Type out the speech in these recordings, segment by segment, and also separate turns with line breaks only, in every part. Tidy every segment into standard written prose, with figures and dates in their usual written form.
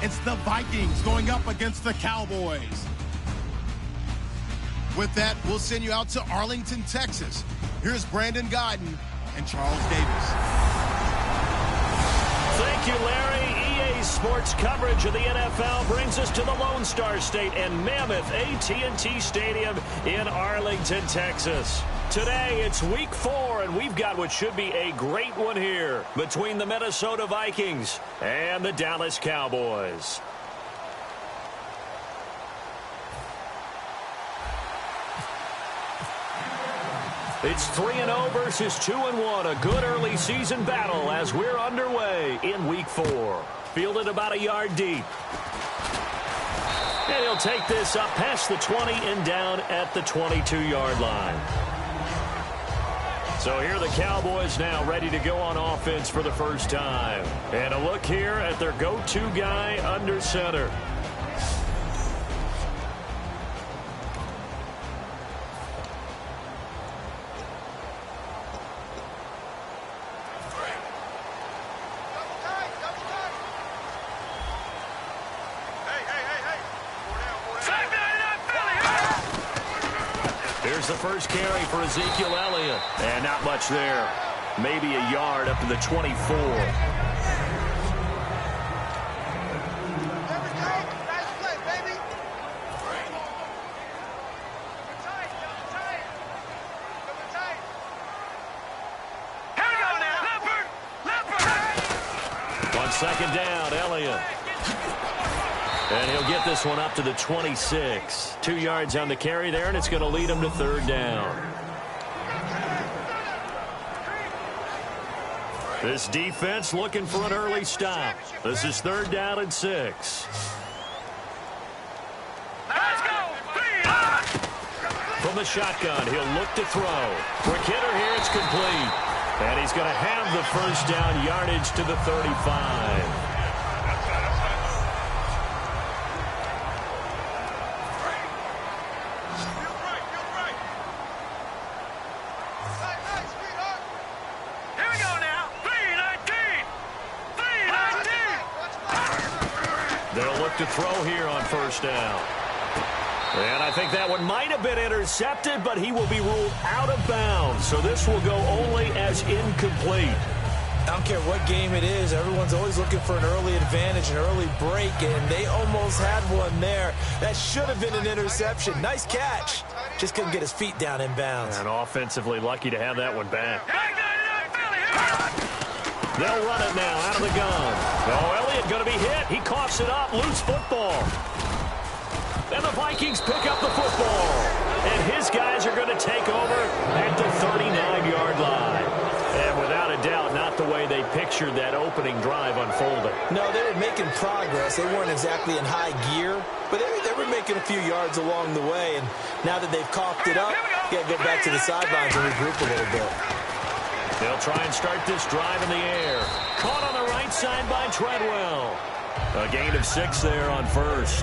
It's the Vikings going up against the Cowboys. With that, we'll send you out to Arlington, Texas. Here's Brandon Godden and Charles Davis.
Thank you, Larry. EA Sports coverage of the NFL brings us to the Lone Star State and Mammoth AT&T Stadium in Arlington, Texas. Today, it's week 4, and we've got what should be a great one here between the Minnesota Vikings and the Dallas Cowboys. It's 3-0 versus 2-1, a good early season battle as we're underway in week 4. Fielded about a yard deep. And he'll take this up past the 20 and down at the 22-yard line. So here are the Cowboys now ready to go on offense for the first time. And a look here at their go-to guy under center. Here's the first carry for Ezekiel Elliott. And not much there. Maybe a yard up to the 24. On second down, Elliott. And he'll get this one up to the 26. 2 yards on the carry there, and it's going to lead him to third down. This defense looking for an early stop. This is third down and 6. Let's go! From the shotgun, he'll look to throw. Quick hitter here, it's complete. And he's going to have the first down yardage to the 35. To throw here on first down. And I think that one might have been intercepted, but he will be ruled out of bounds. So this will go only as incomplete.
I don't care what game it is. Everyone's always looking for an early advantage, an early break, and they almost had one there. That should have been an interception. Nice catch. Just couldn't get his feet down in bounds.
And offensively lucky to have that one back. They'll run it now out of the gun. Oh, Elliott going to be hit. He coughs it up. Loose football. And the Vikings pick up the football. And his guys are going to take over at the 39-yard line. And without a doubt, not the way they pictured that opening drive unfolding.
No, they were making progress. They weren't exactly in high gear, but they were making a few yards along the way. And now that they've coughed it up, you got to get back to the sidelines and regroup a little bit.
They'll try and start this drive in the air. Caught on the right side by Treadwell. A gain of 6 there on first.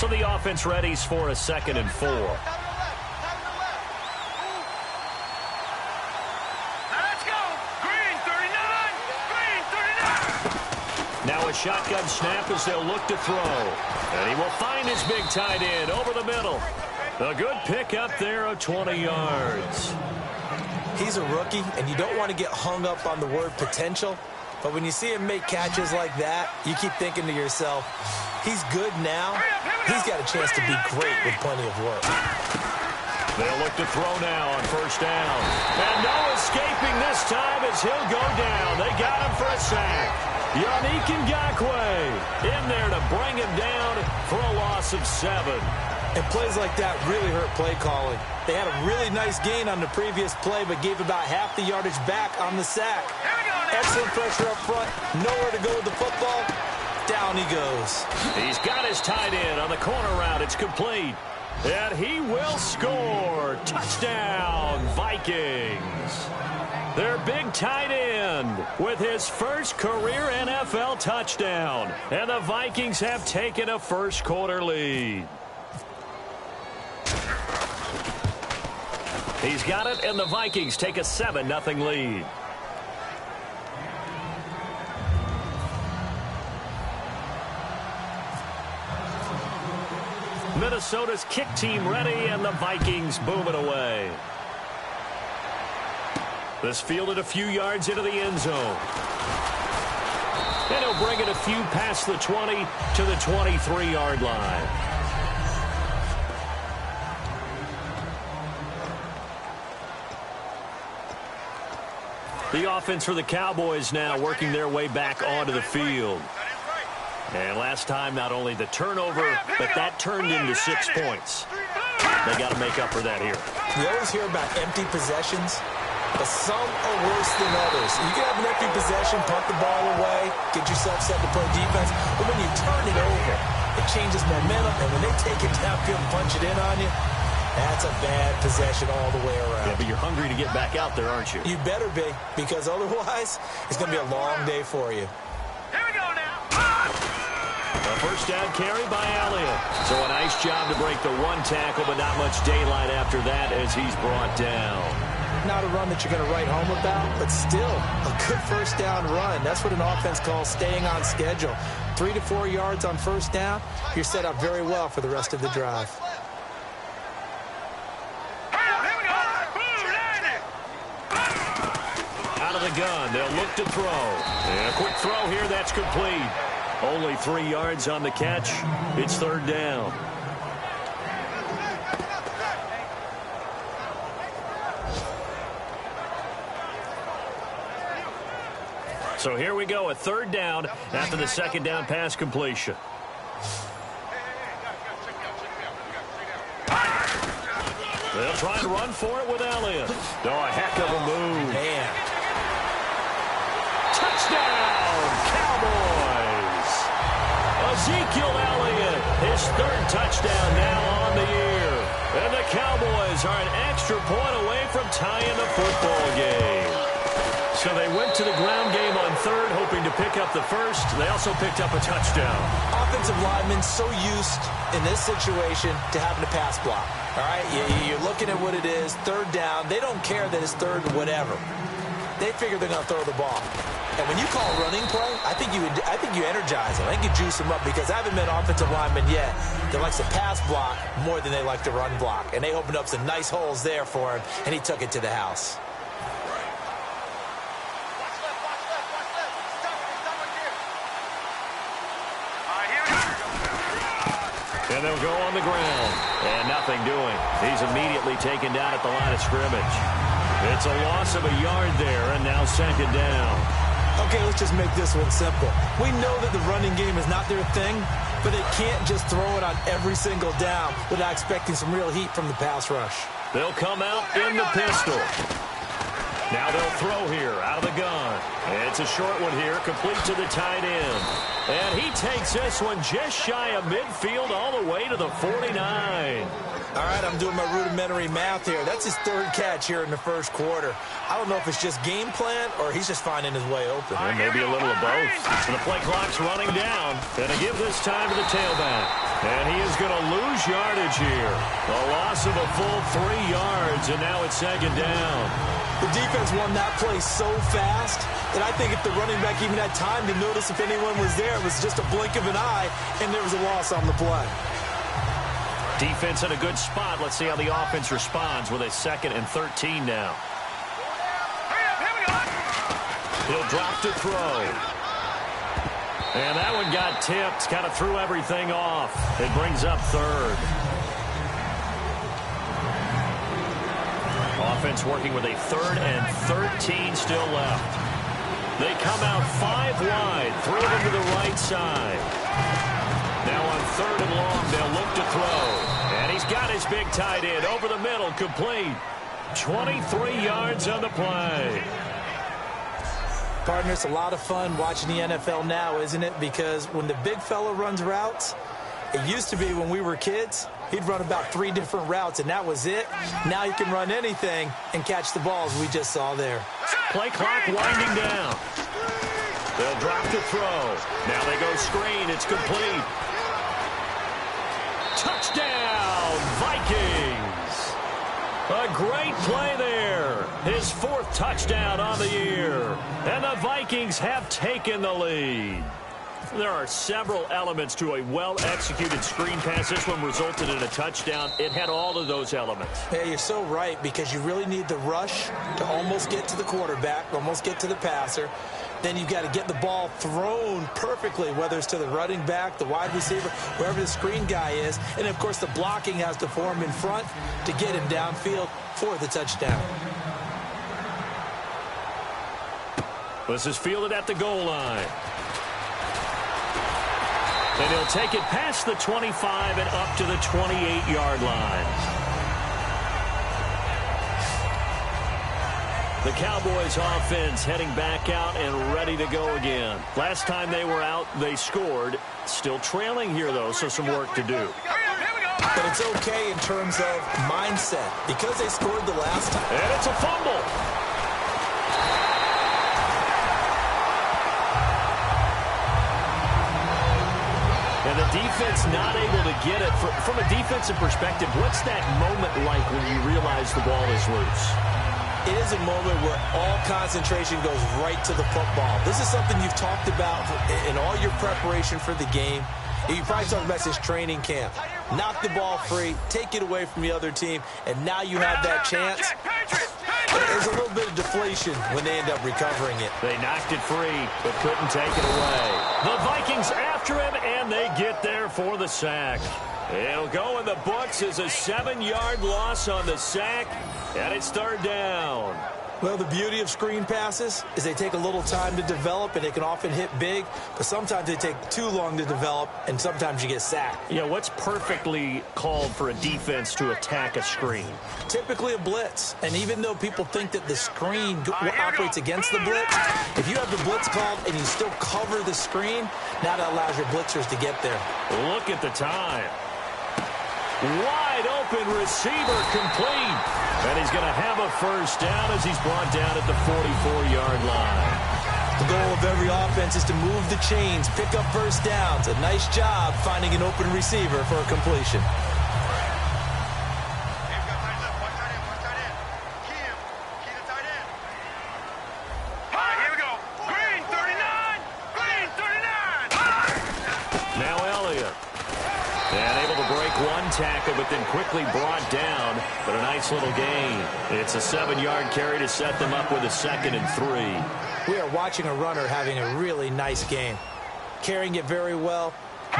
So the offense readies for a 2nd and 4. Now a shotgun snap as they'll look to throw. And he will find his big tight end over the middle. A good pickup there of 20 yards.
He's a rookie, and you don't want to get hung up on the word potential. But when you see him make catches like that, you keep thinking to yourself, he's good now. He's got a chance to be great with plenty of work.
They'll look to throw now on first down. And no escaping this time as he'll go down. They got him for a sack. Yannick Ngakoue in there to bring him down for a loss of 7.
And plays like that really hurt play calling. They had a really nice gain on the previous play, but gave about half the yardage back on the sack. Excellent pressure up front. Nowhere to go with the football. Down he goes.
He's got his tight end on the corner route. It's complete. And he will score. Touchdown, Vikings. Their big tight end with his first career NFL touchdown. And the Vikings have taken a first-quarter lead. He's got it, and the Vikings take a 7-0 lead. Minnesota's kick team ready, and the Vikings boom it away. This fielded a few yards into the end zone. And he'll bring it a few past the 20 to the 23-yard line. The offense for the Cowboys now working their way back onto the field. And last time, not only the turnover, but that turned into 6 points. They got to make up for that here.
You always hear about empty possessions, but some are worse than others. You can have an empty possession, punt the ball away, get yourself set to play defense, but when you turn it over, it changes momentum, and when they take it downfield and punch it in on you, that's a bad possession all the way around.
Yeah, but you're hungry to get back out there, aren't you?
You better be, because otherwise, it's going to be a long day for you.
Here we go now.
A first down carry by Elliott. So a nice job to break the one tackle, but not much daylight after that as he's brought down.
Not a run that you're going to write home about, but still a good first down run. That's what an offense calls staying on schedule. 3 to 4 yards on first down, you're set up very well for the rest of the drive.
Out of the gun, they'll look to throw. And a quick throw here, that's complete. Only 3 yards on the catch. It's third down. So here we go, a third down after the second down pass completion. They'll try and run for it with Elliott. Oh, a heck of a move.
Man.
Touchdown, Cowboys. Ezekiel Elliott, his third touchdown now on the year. And the Cowboys are an extra point away from tying the football game. So they went to the ground game on third, hoping to pick up the first. They also picked up a touchdown.
Offensive linemen so used in this situation to having to pass block. All right, you're looking at what it is, third down. They don't care that it's third or whatever. They figure they're going to throw the ball. And when you call running play, I think you energize them. I think you juice them up, because I haven't met an offensive lineman yet that likes to pass block more than they like to run block. And they opened up some nice holes there for him, and he took it to the house.
And they'll go on the ground. And nothing doing. He's immediately taken down at the line of scrimmage. It's a loss of a yard there, and now second down.
Okay, let's just make this one simple. We know that the running game is not their thing, but they can't just throw it on every single down without expecting some real heat from the pass rush.
They'll come out in the pistol. Now they'll throw here out of the gun. It's a short one here, complete to the tight end. And he takes this one just shy of midfield all the way to the 49.
All right, I'm doing my rudimentary math here. That's his third catch here in the first quarter. I don't know if it's just game plan or he's just finding his way open.
And maybe a little of both. So the play clock's running down. And to give this time to the tailback. And he is going to lose yardage here. A loss of a full 3 yards, and now it's second down.
The defense won that play so fast that I think if the running back even had time to notice if anyone was there, it was just a blink of an eye, and there was a loss on the play.
Defense in a good spot. Let's see how the offense responds with a 2nd and 13 now. He'll drop to throw. And that one got tipped. Kind of threw everything off. It brings up third. Offense working with a 3rd and 13 still left. They come out 5 wide. Throw them to the right side. Now on 3rd and long, they'll look to throw. And he's got his big tight end over the middle, complete. 23 yards on the play.
Partner, it's a lot of fun watching the NFL now, isn't it? Because when the big fella runs routes, it used to be when we were kids, he'd run about 3 different routes, and that was it. Now he can run anything and catch the balls we just saw there.
Play clock winding down. They'll drop to throw. Now they go screen. It's complete. Touchdown, Vikings. A great play there. His 4th touchdown on the year. And the Vikings have taken the lead. There are several elements to a well-executed screen pass. This one resulted in a touchdown. It had all of those elements.
Yeah, you're so right, because you really need the rush to almost get to the quarterback, almost get to the passer. Then you've got to get the ball thrown perfectly, whether it's to the running back, the wide receiver, wherever the screen guy is. And, of course, the blocking has to form in front to get him downfield for the touchdown.
This is fielded at the goal line. And he'll take it past the 25 and up to the 28-yard line. The Cowboys offense heading back out and ready to go again. Last time they were out, they scored. Still trailing here, though, so some work to do.
But it's okay in terms of mindset, because they scored the last time.
And it's a fumble. And the defense not able to get it. From a defensive perspective, what's that moment like when you realize the ball is loose?
It is a moment where all concentration goes right to the football. This is something you've talked about in all your preparation for the game. You probably talked about this training camp. Knock the ball free, take it away from the other team, and now you have that chance. There's a little bit of deflation when they end up recovering it.
They knocked it free, but couldn't take it away. The Vikings after him, and they get there for the sack. It'll go in the books as a 7-yard loss on the sack, and it's third down.
Well, the beauty of screen passes is they take a little time to develop, and they can often hit big, but sometimes they take too long to develop, and sometimes you get sacked.
Yeah, what's perfectly called for a defense to attack a screen?
Typically a blitz, and even though people think that the screen operates against the blitz, if you have the blitz called and you still cover the screen, now that allows your blitzers to get there.
Look at the time. Wide open receiver complete. And he's going to have a first down as he's brought down at the 44-yard line.
The goal of every offense is to move the chains, pick up first downs. A nice job finding an open receiver for a completion.
Tackle, but then quickly brought down, but a nice little gain. It's a 7-yard carry to set them up with a 2nd and 3.
We are watching a runner having a really nice game. Carrying it very well.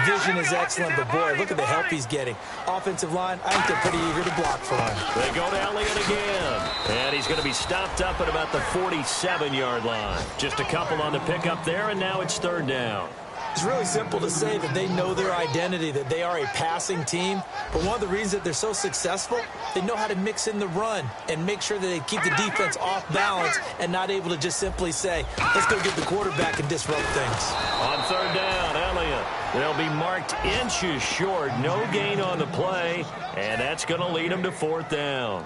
Vision is excellent, but boy, look at the help he's getting. Offensive line, I think they're pretty eager to block for him.
They go to Elliott again, and he's going to be stopped up at about the 47-yard line. Just a couple on the pickup there, and now it's third down.
It's really simple to say that they know their identity, that they are a passing team. But one of the reasons that they're so successful, they know how to mix in the run and make sure that they keep the defense off balance and not able to just simply say, let's go get the quarterback and disrupt things.
On third down, Elliott. They'll be marked inches short. No gain on the play, and that's going to lead them to fourth down.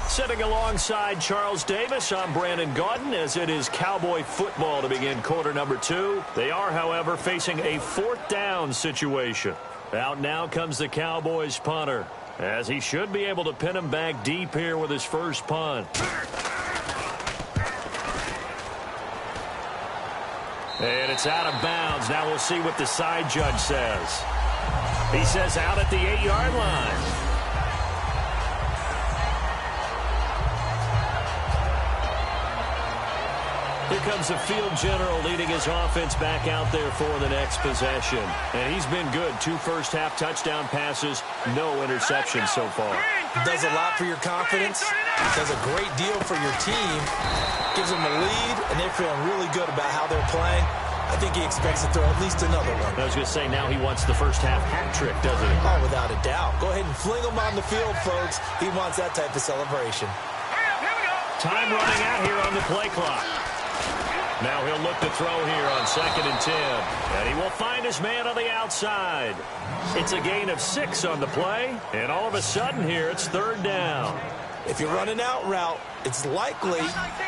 Sitting alongside Charles Davis, I'm Brandon Gaudin, as it is Cowboy football to begin quarter number 2. They are, however, facing a fourth down situation. Out now comes the Cowboys punter, as he should be able to pin him back deep here with his first punt. And it's out of bounds. Now we'll see what the side judge says. He says out at the 8-yard line. Here comes the field general leading his offense back out there for the next possession. And he's been good. 2 first-half touchdown passes, no interceptions so far.
Does a lot for your confidence. Does a great deal for your team. Gives them a lead, and they're feeling really good about how they're playing. I think he expects to throw at least another one.
I was going to say, now he wants the first-half hat trick, doesn't he?
Oh, without a doubt. Go ahead and fling him on the field, folks. He wants that type of celebration.
Time running out here on the play clock. Now he'll look to throw here on 2nd and 10. And he will find his man on the outside. It's a gain of 6 on the play. And all of a sudden here, it's third down.
If you're running out route, it's likely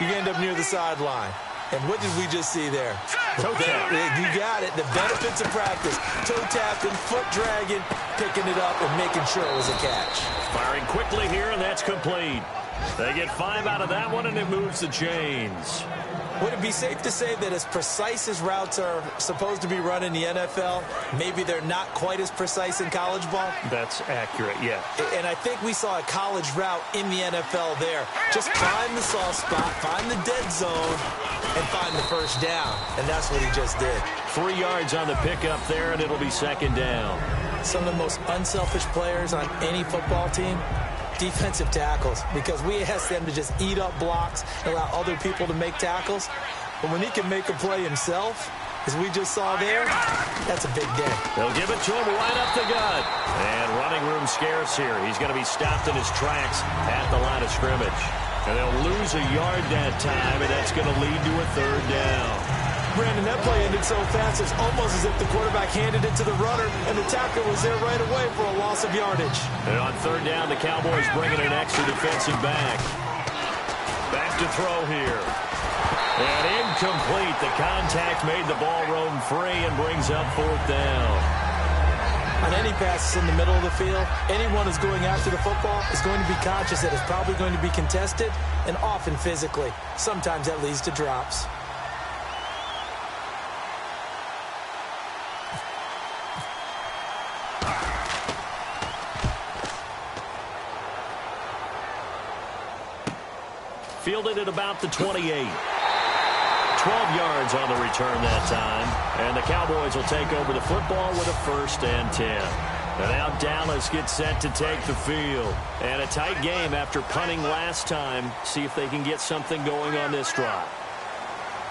you end up near the sideline. And what did we just see there?
Toe tap.
You got it. The benefits of practice. Toe tapping, foot dragging, picking it up, and making sure it was a catch.
Firing quickly here, and that's complete. They get 5 out of that one, and it moves the chains.
Would it be safe to say that as precise as routes are supposed to be run in the NFL, maybe they're not quite as precise in college ball?
That's accurate, yeah.
And I think we saw a college route in the NFL there. Just find the soft spot, find the dead zone, and find the first down. And that's what he just did.
3 yards on the pickup there, and it'll be second down.
Some of the most unselfish players on any football team, defensive tackles, because we ask them to just eat up blocks and allow other people to make tackles. But when he can make a play himself, as we just saw there, that's a big day.
They'll give it to him right up the gut. And running room scarce here. He's going to be stopped in his tracks at the line of scrimmage. And they'll lose a yard that time, and that's going to lead to a third down.
Brandon, that play ended so fast, it's almost as if the quarterback handed it to the runner, and the tackle was there right away for a loss of yardage.
And on third down, the Cowboys bring in an extra defensive back. Back to throw here. And incomplete. The contact made the ball roam free and brings up fourth down.
On any passes in the middle of the field, anyone who's going after the football is going to be conscious that it's probably going to be contested, and often physically. Sometimes that leads to drops.
Fielded at about the 28. 12 yards on the return that time. And the Cowboys will take over the football with a 1st and 10. And now Dallas gets set to take the field. And a tight game after punting last time. See if they can get something going on this drive.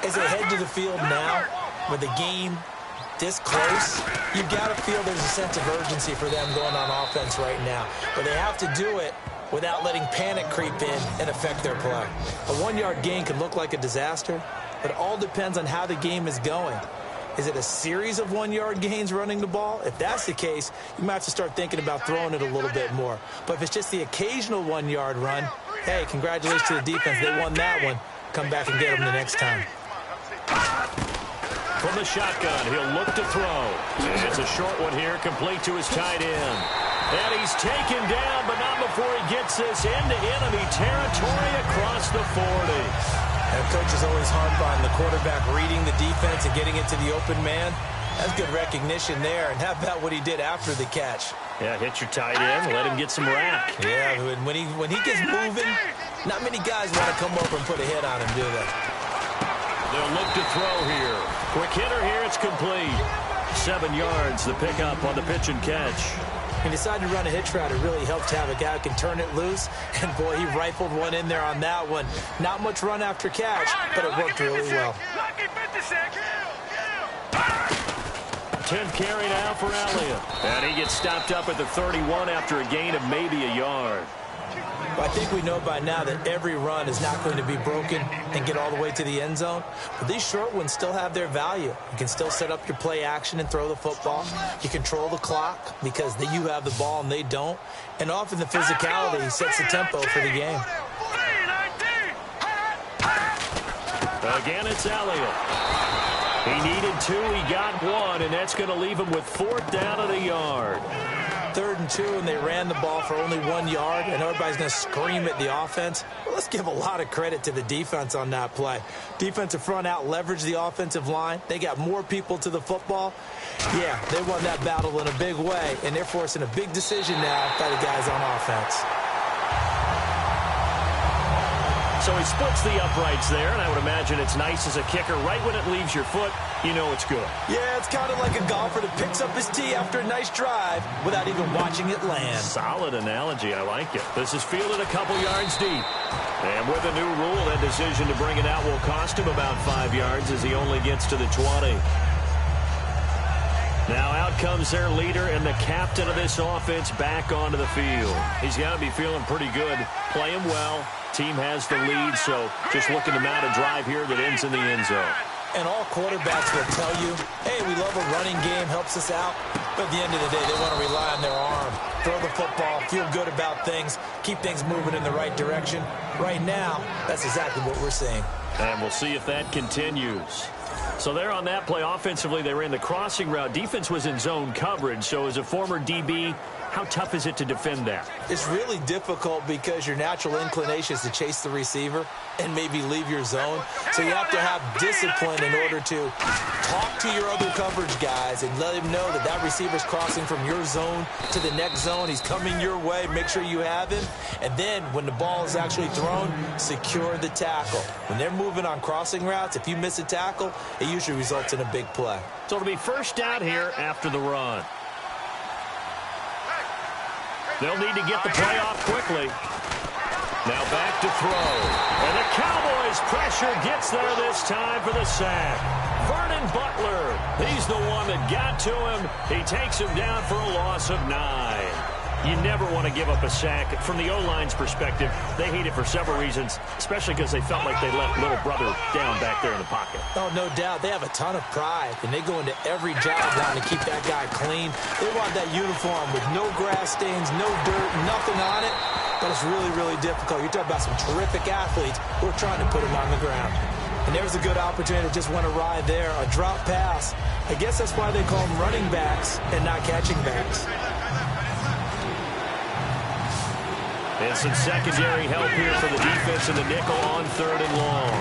As they head to the field now, with the game this close, you've got to feel there's a sense of urgency for them going on offense right now. But they have to do it without letting panic creep in and affect their play. A 1-yard gain can look like a disaster, but it all depends on how the game is going. Is it a series of 1-yard gains running the ball? If that's the case, you might have to start thinking about throwing it a little bit more. But if it's just the occasional 1-yard run, hey, congratulations to the defense. They won that one. Come back and get them the next time.
From the shotgun, he'll look to throw. It's a short one here, complete to his tight end. And he's taken down, but not before he gets this into enemy territory across the 40.
And coach is always harped on the quarterback reading the defense and getting it to the open man. That's good recognition there. And how about what he did after the catch?
Yeah, hit your tight end, let him get some rack.
Yeah, when he gets moving, not many guys want to come over and put a hit on him, do they?
They'll look to throw here. Quick hitter here, it's complete. 7 yards, the pickup on the pitch and catch.
He decided to run a hitch route. It really helped to have a guy who can turn it loose. And, boy, he rifled one in there on that one. Not much run after catch, but it worked really well.
10th carry now for Elliott. And he gets stopped up at the 31 after a gain of maybe a yard.
Well, I think we know by now that every run is not going to be broken and get all the way to the end zone. But these short ones still have their value. You can still set up your play action and throw the football. You control the clock because you have the ball and they don't. And often the physicality sets the tempo for the game.
Again, it's Elliott. He needed 2, he got 1, and that's going to leave him with 4th down at a yard.
3rd and 2, and they ran the ball for only 1 yard, and everybody's going to scream at the offense. Well, let's give a lot of credit to the defense on that play. Defensive front out leveraged the offensive line. They got more people to the football. Yeah, they won that battle in a big way, and they're forcing a big decision now by the guys on offense.
So he splits the uprights there, and I would imagine it's nice as a kicker. Right when it leaves your foot, you know it's good.
Yeah, it's kind of like a golfer that picks up his tee after a nice drive without even watching it land.
Solid analogy. I like it. This is fielded a couple yards deep. And with a new rule, that decision to bring it out will cost him about 5 yards as he only gets to the 20. Now out comes their leader and the captain of this offense back onto the field. He's got to be feeling pretty good, playing well. Team has the lead, so just looking to mount a drive here that ends in the end zone.
And all quarterbacks will tell you, hey, we love a running game, helps us out. But at the end of the day, they want to rely on their arm. Throw the football, feel good about things, keep things moving in the right direction. Right now, that's exactly what we're seeing.
And we'll see if that continues. So there on that play, offensively, they ran the crossing route. Defense was in zone coverage. So as a former DB, how tough is it to defend that?
It's really difficult because your natural inclination is to chase the receiver and maybe leave your zone. So you have to have discipline in order to talk to your other coverage guys and let him know that that receiver's crossing from your zone to the next zone. He's coming your way. Make sure you have him. And then when the ball is actually thrown, secure the tackle. When they're moving on crossing routes, if you miss a tackle, it usually results in a big play.
So it'll be first down here after the run. They'll need to get the play off quickly. Now back to throw. And the Cowboys pressure gets there this time for the sack. Vernon Butler, he's the one that got to him. He takes him down for a loss of 9. You never want to give up a sack. From the O-line's perspective, they hate it for several reasons, especially because they felt like they let little brother down back there in the pocket.
Oh, no doubt. They have a ton of pride, and they go into every job wanting to keep that guy clean. They want that uniform with no grass stains, no dirt, nothing on it. But it's really, really difficult. You're talking about some terrific athletes who are trying to put him on the ground. And there's a good opportunity to just went awry there, a drop pass. I guess that's why they call them running backs and not catching backs.
And some secondary help here for the defense in the nickel on 3rd and long.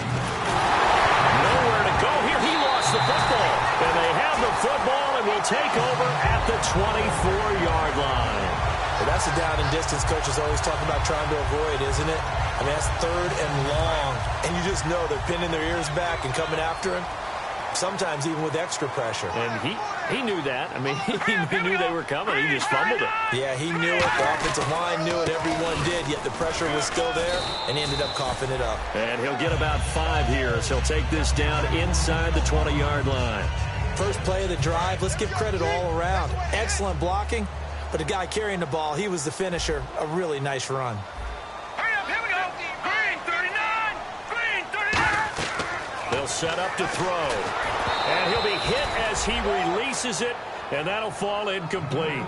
Nowhere to go here. He lost the football. And they have the football and will take over at the 24-yard line.
Well, that's a down and distance coaches always talk about trying to avoid, isn't it? I mean, that's 3rd and long. And you just know they're pinning their ears back and coming after him. Sometimes even with extra pressure.
And he knew that. I mean, he knew they were coming. He just fumbled it.
Yeah, he knew it. The offensive line knew it. Everyone did. Yet the pressure was still there, and he ended up coughing it up.
And he'll get about 5 here as he'll take this down inside the 20-yard line.
First play of the drive. Let's give credit all around. Excellent blocking, but the guy carrying the ball, he was the finisher. A really nice run.
They'll set up to throw. And he'll be hit as he releases it, and that'll fall incomplete.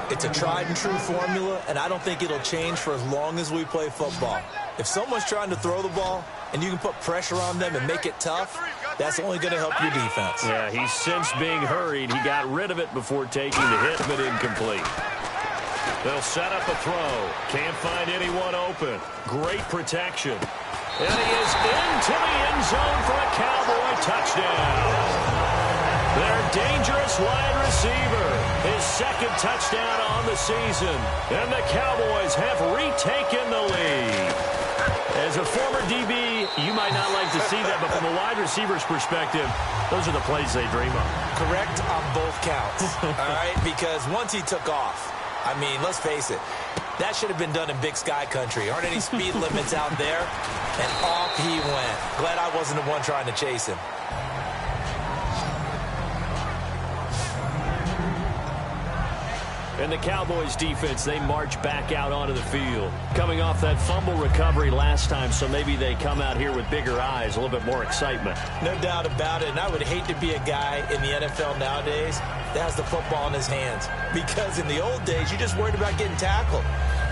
It's a tried-and-true formula, and I don't think it'll change for as long as we play football. If someone's trying to throw the ball and you can put pressure on them and make it tough, that's only going to help your defense.
Yeah, he's since being hurried. He got rid of it before taking the hit, but incomplete. They'll set up a throw. Can't find anyone open. Great protection. And he is into the end zone for a Cowboy touchdown. Their dangerous wide receiver, his 2nd touchdown on the season. And the Cowboys have retaken the lead. As a former DB, you might not like to see that, but from a wide receiver's perspective, those are the plays they dream of.
Correct on both counts, all right? Because once he took off, I mean, let's face it, that should have been done in Big Sky country. Aren't any speed limits out there? And off he went. Glad I wasn't the one trying to chase him.
And the Cowboys defense, they march back out onto the field. Coming off that fumble recovery last time, so maybe they come out here with bigger eyes, a little bit more excitement.
No doubt about it, and I would hate to be a guy in the NFL nowadays that has the football in his hands. Because in the old days, you just worried about getting tackled.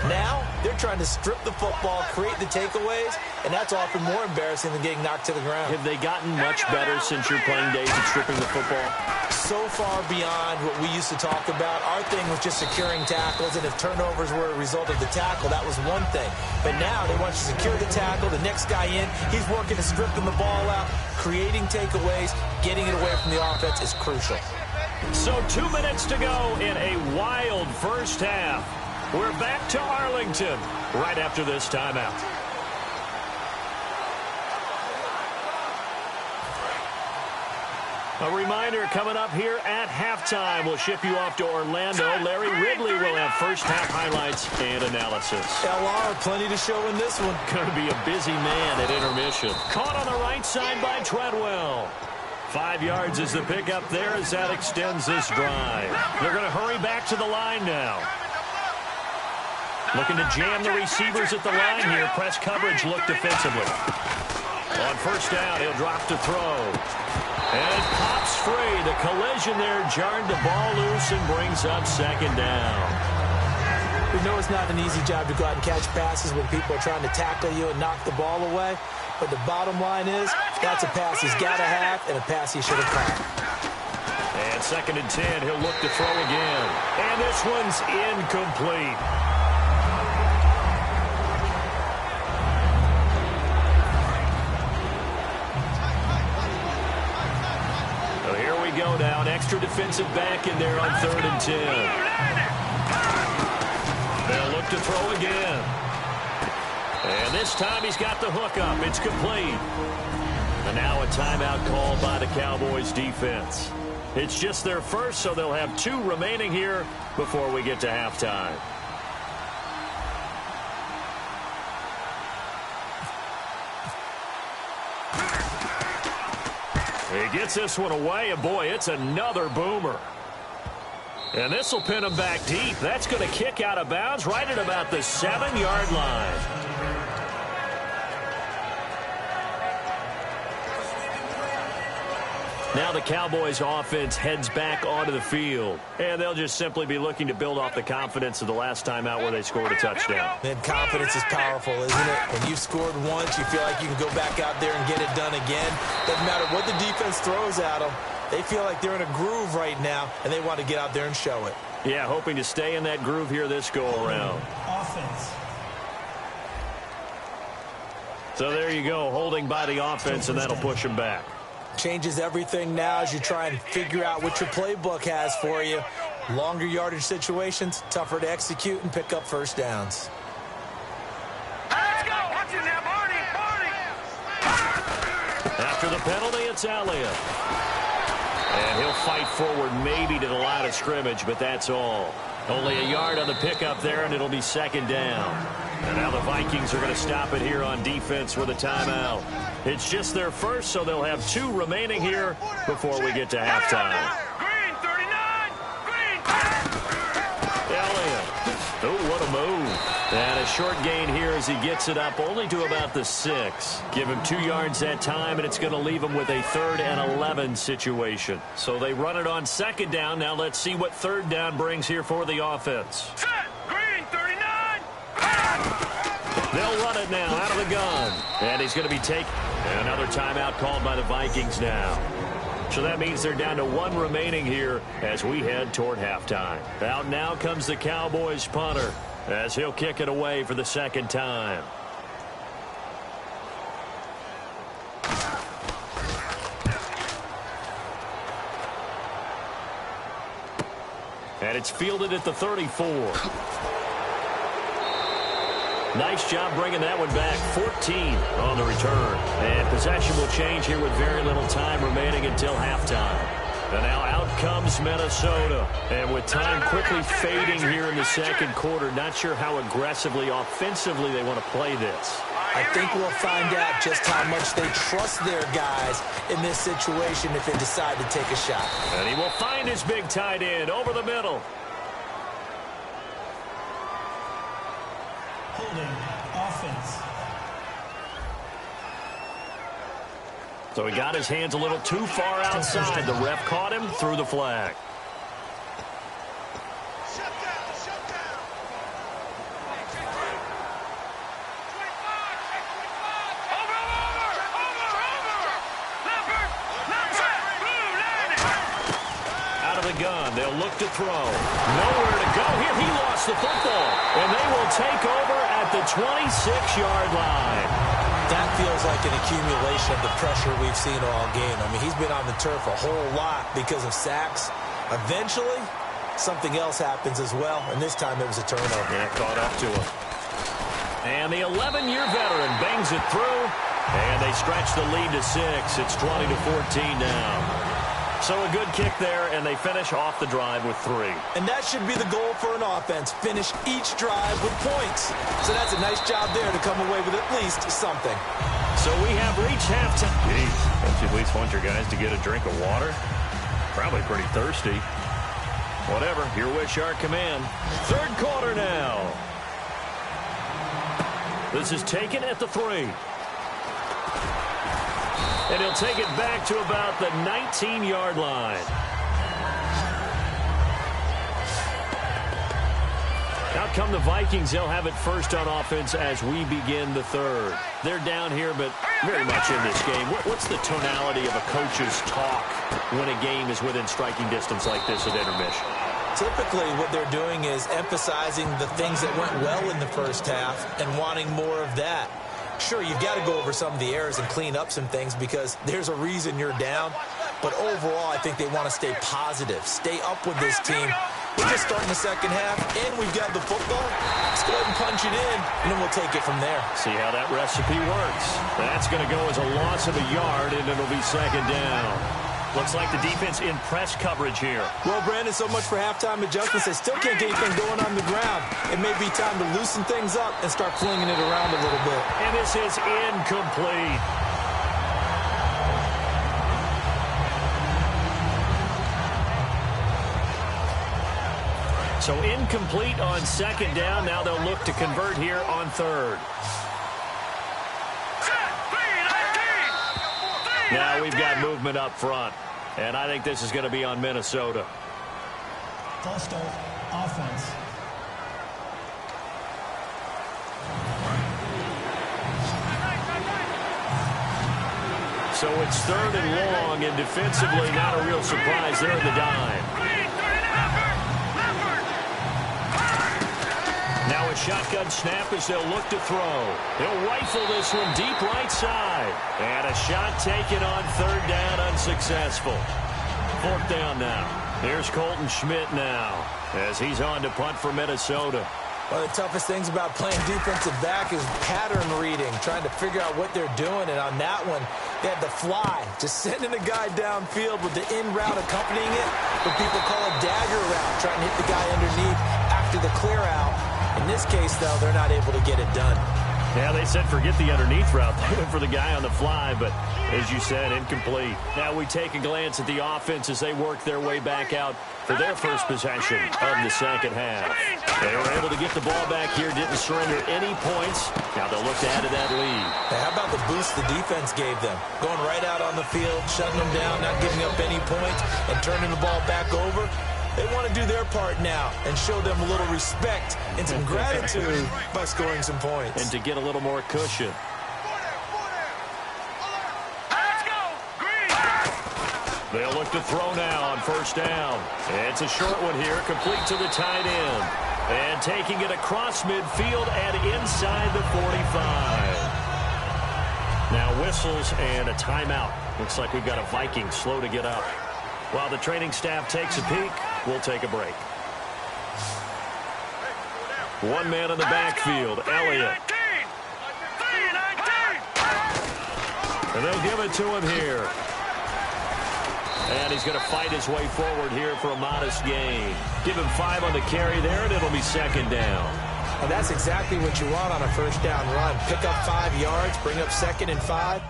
Now, they're trying to strip the football, create the takeaways, and that's often more embarrassing than getting knocked to the ground.
Have they gotten much better since your playing days at stripping the football?
So far beyond what we used to talk about. Our thing was just securing tackles, and if turnovers were a result of the tackle, that was one thing. But now they want you to secure the tackle, the next guy in, he's working to stripping the ball out, creating takeaways, getting it away from the offense is crucial.
So 2 minutes to go in a wild first half. We're back to Arlington right after this timeout. A reminder coming up here at halftime. We'll ship you off to Orlando. Larry Ridley will have first half highlights and analysis.
LR, plenty to show in this one.
Going to be a busy man at intermission. Caught on the right side by Treadwell. 5 yards is the pickup there as that extends this drive. They're going to hurry back to the line now. Looking to jam the receivers at the line here. Press coverage look defensively. On first down, he'll drop to throw. And it pops free. The collision there jarred the ball loose and brings up second down.
We know it's not an easy job to go out and catch passes when people are trying to tackle you and knock the ball away. But the bottom line is, that's a pass he's got to have and a pass he should have caught.
And 2nd and 10, he'll look to throw again. And this one's incomplete. So here we go now. An extra defensive back in there on 3rd and 10. They'll look to throw again. And this time he's got the hook up. It's complete. And now a timeout called by the Cowboys defense. It's just their first, so they'll have 2 remaining here before we get to halftime. He gets this one away, and boy, it's another boomer. And this will pin him back deep. That's going to kick out of bounds right at about the 7-yard line. Now the Cowboys offense heads back onto the field, and they'll just simply be looking to build off the confidence of the last time out where they scored a touchdown.
And confidence is powerful, isn't it? When you've scored once, you feel like you can go back out there and get it done again. Doesn't matter what the defense throws at them. They feel like they're in a groove right now, and they want to get out there and show it.
Yeah, hoping to stay in that groove here this go-around.
Offense.
So there you go, holding by the offense, and that'll push them back.
Changes everything now as you try and figure out what your playbook has for you. Longer yardage situations, tougher to execute and pick up first downs.
Let's go. Watch it now, Barney.
After the penalty, it's Elliott. And he'll fight forward maybe to the line of scrimmage, but that's all. Only a yard on the pickup there, and it'll be 2nd down. And now the Vikings are going to stop it here on defense with a timeout. It's just their first, so they'll have 2 remaining here before we get to halftime.
Green, 39. Green.
Elliott. Oh, what a move. And a short gain here as he gets it up only to about the 6. Give him 2 yards that time, and it's going to leave him with a 3rd and 11 situation. So they run it on 2nd down. Now let's see what 3rd down brings here for the offense.
Set. Green, 39.
They'll run it now out of the gun. And he's going to be taken. And another timeout called by the Vikings now. So that means they're down to 1 remaining here as we head toward halftime. Out now comes the Cowboys punter as he'll kick it away for the 2nd time. And it's fielded at the 34. Nice job bringing that one back. 14 on the return. And possession will change here with very little time remaining until halftime. And now out comes Minnesota. And with time quickly fading here in the 2nd quarter, not sure how aggressively, offensively they want to play this.
I think we'll find out just how much they trust their guys in this situation if they decide to take a shot.
And he will find his big tight end over the middle.
Holding. Offense.
So he got his hands a little too far outside. The ref caught him, threw the flag. Out of the gun, they'll look to throw. Nowhere to go here. He lost the football. And they will take over at the 26-yard line.
That feels like an accumulation of the pressure we've seen all game. I mean, he's been on the turf a whole lot because of sacks. Eventually, something else happens as well, and this time it was a turnover.
Yeah, caught up to him. And the 11-year veteran bangs it through, and they stretch the lead to 6. It's 20-14 now. So a good kick there, and they finish off the drive with 3.
And that should be the goal for an offense. Finish each drive with points. So that's a nice job there to come away with at least something.
So we have reached halftime. Geez, don't you at least want your guys to get a drink of water? Probably pretty thirsty. Whatever, your wish, our command. 3rd quarter now. This is taken at the 3. And he'll take it back to about the 19-yard line. Out come the Vikings. They'll have it first on offense as we begin the third. They're down here, but very much in this game. What's the tonality of a coach's talk when a game is within striking distance like this at intermission?
Typically, what they're doing is emphasizing the things that went well in the first half and wanting more of that. Sure, you've got to go over some of the errors and clean up some things because there's a reason you're down. But overall, I think they want to stay positive, stay up with this team. We're just starting the second half, and we've got the football. Let's go ahead and punch it in, and then we'll take it from there.
See how that recipe works. That's going to go as a loss of a yard, and it'll be second down. Looks like the defense in press coverage here.
Well, Brandon, so much for halftime adjustments. They still can't get anything going on the ground. It may be time to loosen things up and start flinging it around a little bit.
And this is incomplete. So incomplete on second down. Now they'll look to convert here on third. Now we've got movement up front. And I think this is going to be on Minnesota.
False start, offense.
So it's third and long, and defensively not a real surprise there in the dime. Now a shotgun snap as they'll look to throw. He'll rifle this one deep right side. And a shot taken on third down, unsuccessful. Fourth down now. Here's Colton Schmidt now as he's on to punt for Minnesota.
One of the toughest things about playing defensive back is pattern reading, trying to figure out what they're doing. And on that one, they had the fly, just sending a guy downfield with the in route accompanying it. What people call a dagger route, trying to hit the guy underneath after the clear out. In this case, though, they're not able to get it done.
Yeah, they said forget the underneath route for the guy on the fly, but as you said, incomplete. Now we take a glance at the offense as they work their way back out for their first possession of the second half. They were able to get the ball back here, didn't surrender any points. Now they'll look to add to that lead.
Now, how about the boost the defense gave them? Going right out on the field, shutting them down, not giving up any points, and turning the ball back over. They want to do their part now and show them a little respect and some gratitude by scoring some points.
And to get a little more cushion.
Let's go! Green!
They'll look to throw now on first down. It's a short one here, complete to the tight end. And taking it across midfield and inside the 45. Now whistles and a timeout. Looks like we've got a Viking slow to get up. While the training staff takes a peek, we'll take a break. One man in the backfield, Elliott. And they'll give it to him here. And he's going to fight his way forward here for a modest gain. Give him 5 on the carry there, and it'll be second down.
And that's exactly what you want on a first down run. Pick up 5 yards, bring up second and 5.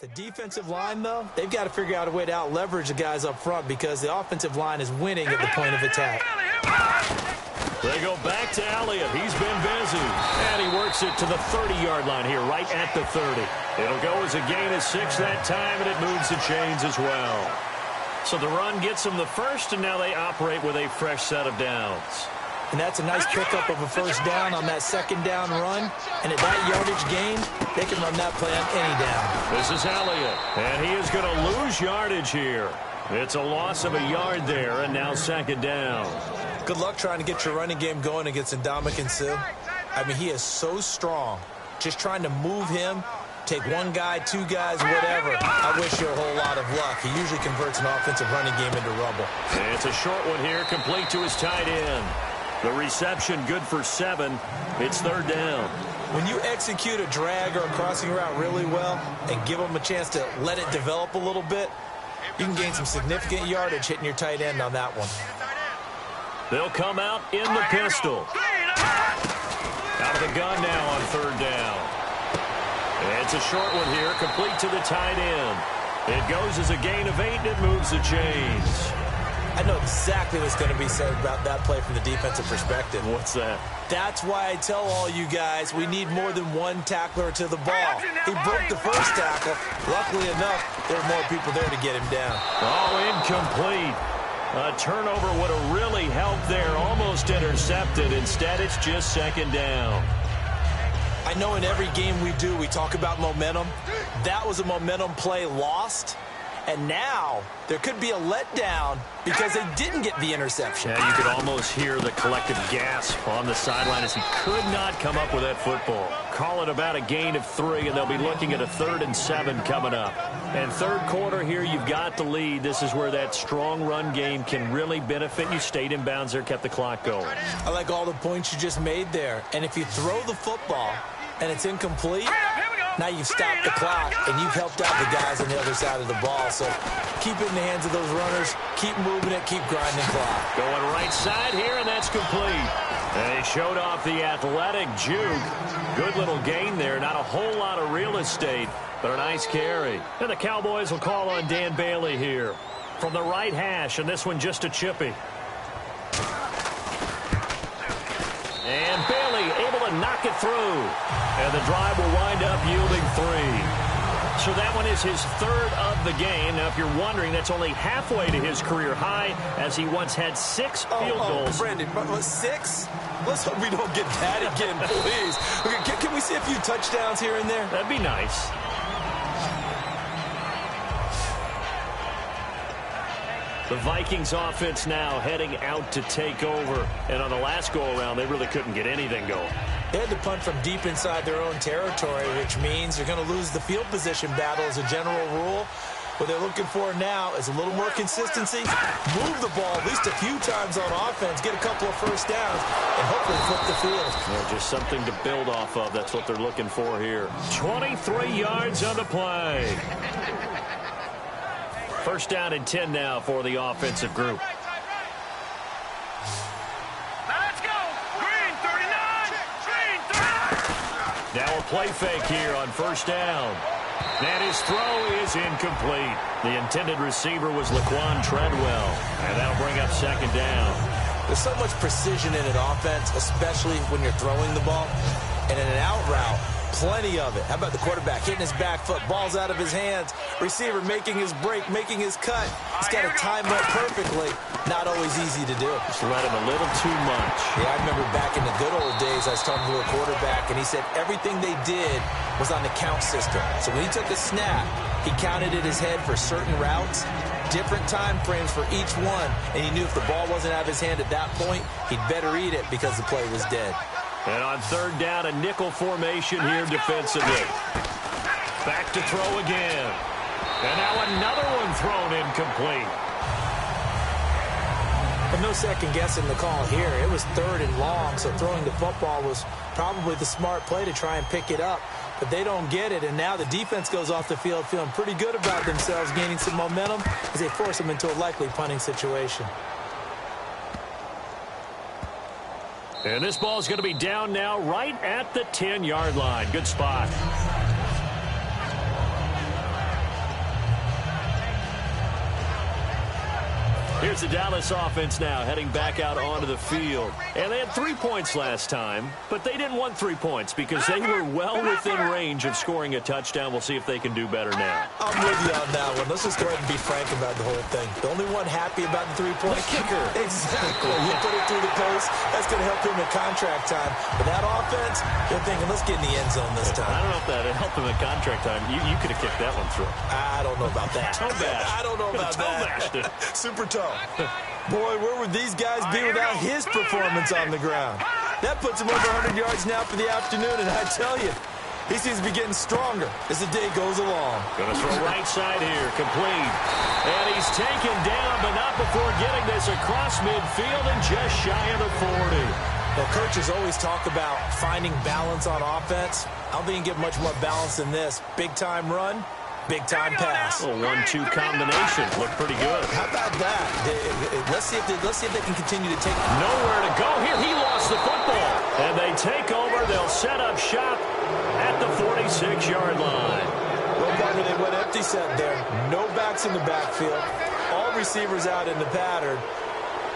The defensive line, though, they've got to figure out a way to out-leverage the guys up front because the offensive line is winning at the point of attack.
They go back to Elliott. He's been busy. And he works it to the 30-yard line here, right at the 30. It'll go as a gain of 6 that time, and it moves the chains as well. So the run gets them the first, and now they operate with a fresh set of downs.
And that's a nice pickup of a first down on that second down run. And at that yardage gain, they can run that play on any down.
This is Elliott, and he is going to lose yardage here. It's a loss of a yard there, and now second down.
Good luck trying to get your running game going against Ndamukong Suh. I mean, he is so strong. Just trying to move him, take one guy, 2 guys, whatever. I wish you a whole lot of luck. He usually converts an offensive running game into rubble.
It's a short one here, complete to his tight end. The reception good for 7. It's third down.
When you execute a drag or a crossing route really well and give them a chance to let it develop a little bit, You can gain some significant yardage hitting your tight end on that one.
They'll come out in the pistol. Out of the gun now on third down. It's a short one here, complete to the tight end. It goes as a gain of 8, and it moves the chains.
I know exactly what's going to be said about that play from the defensive perspective.
What's that?
That's why I tell all you guys we need more than one tackler to the ball. He broke the first tackle. Luckily enough, there were more people there to get him down.
Oh, incomplete. A turnover would have really helped there. Almost intercepted. Instead, it's just second down.
I know in every game we do, we talk about momentum. That was a momentum play lost. And now there could be a letdown because they didn't get the interception.
Yeah, you could almost hear the collective gasp on the sideline as he could not come up with that football. Call it about a gain of 3, and they'll be looking at a 3rd and 7 coming up. And third quarter here, you've got the lead. This is where that strong run game can really benefit you. Stayed in bounds there, kept the clock going.
I like all the points you just made there. And if you throw the football and it's incomplete, now you've stopped the clock, and you've helped out the guys on the other side of the ball. So keep it in the hands of those runners. Keep moving it. Keep grinding clock.
Going right side here, and that's complete. And he showed off the athletic juke. Good little gain there. Not a whole lot of real estate, but a nice carry. And the Cowboys will call on Dan Bailey here from the right hash, and this one just a chippy. And Bailey able to knock it through. And the drive will wind up yielding 3. So that one is his 3rd of the game. Now, if you're wondering, that's only halfway to his career high, as he once had 6 field goals.
Brandon, 6? Let's hope we don't get that again, please. Okay, can we see a few touchdowns here and there?
That'd be nice. The Vikings offense now heading out to take over. And on the last go-around, they really couldn't get anything going.
They had to punt from deep inside their own territory, which means you're going to lose the field position battle as a general rule. What they're looking for now is a little more consistency, move the ball at least a few times on offense, get a couple of first downs, and hopefully flip the field.
Yeah, just something to build off of. That's what they're looking for here. 23 yards on the play. First down and 10 now for the offensive group.
Now let's go. Green 39. Green 39.
Now a play fake here on first down. And his throw is incomplete. The intended receiver was Laquan Treadwell. And that'll bring up second down.
There's so much precision in an offense, especially when you're throwing the ball. And in an out route, plenty of it. How about the quarterback hitting his back foot, ball's out of his hands, receiver making his break, making his cut. He's got to time up perfectly. Not always easy to do.
Just let him a little too much.
Yeah, I remember back in the good old days, I was talking to a quarterback, and he said everything they did was on the count system. So when he took a snap, he counted in his head for certain routes, different time frames for each one, and he knew if the ball wasn't out of his hand at that point, he'd better eat it because the play was dead.
And on third down, a nickel formation here defensively. Back to throw again. And now another one thrown incomplete.
But no second guessing the call here. It was 3rd and long, so throwing the football was probably the smart play to try and pick it up. But they don't get it, and now the defense goes off the field feeling pretty good about themselves, gaining some momentum as they force them into a likely punting situation.
And this ball is going to be down now right at the 10-yard line. Good spot. Here's the Dallas offense now heading back out onto the field. And they had 3 points last time, but they didn't want 3 points because they were well within range of scoring a touchdown. We'll see if they can do better now.
I'm with you on that one. Let's just go ahead and be frank about the whole thing. The only one happy about the 3-point
kicker.
Exactly. You put it through the post. That's going to help him in contract time. But that offense, they're thinking, let's get in the end zone this time.
I don't know if that helped him in contract time. You could have kicked that one through.
I don't know about that.
Toe bash.
I don't know about that. Super toe. Boy, where would these guys be without his performance on the ground? That puts him over 100 yards now for the afternoon, and I tell you, he seems to be getting stronger as the day goes along.
Going to throw right side here, complete. And he's taken down, but not before getting this across midfield and just shy of the 40.
Well, coaches always talk about finding balance on offense. I don't think you can get much more balance than this. Big-time run, Big-time pass.
A 1-2 combination. Looked pretty good.
How about that? Let's see if they can continue to take it.
Nowhere to go here. He lost the football. And they take over. They'll set up shop at the 46-yard line.
Well, partner, they went empty set there. No backs in the backfield. All receivers out in the pattern.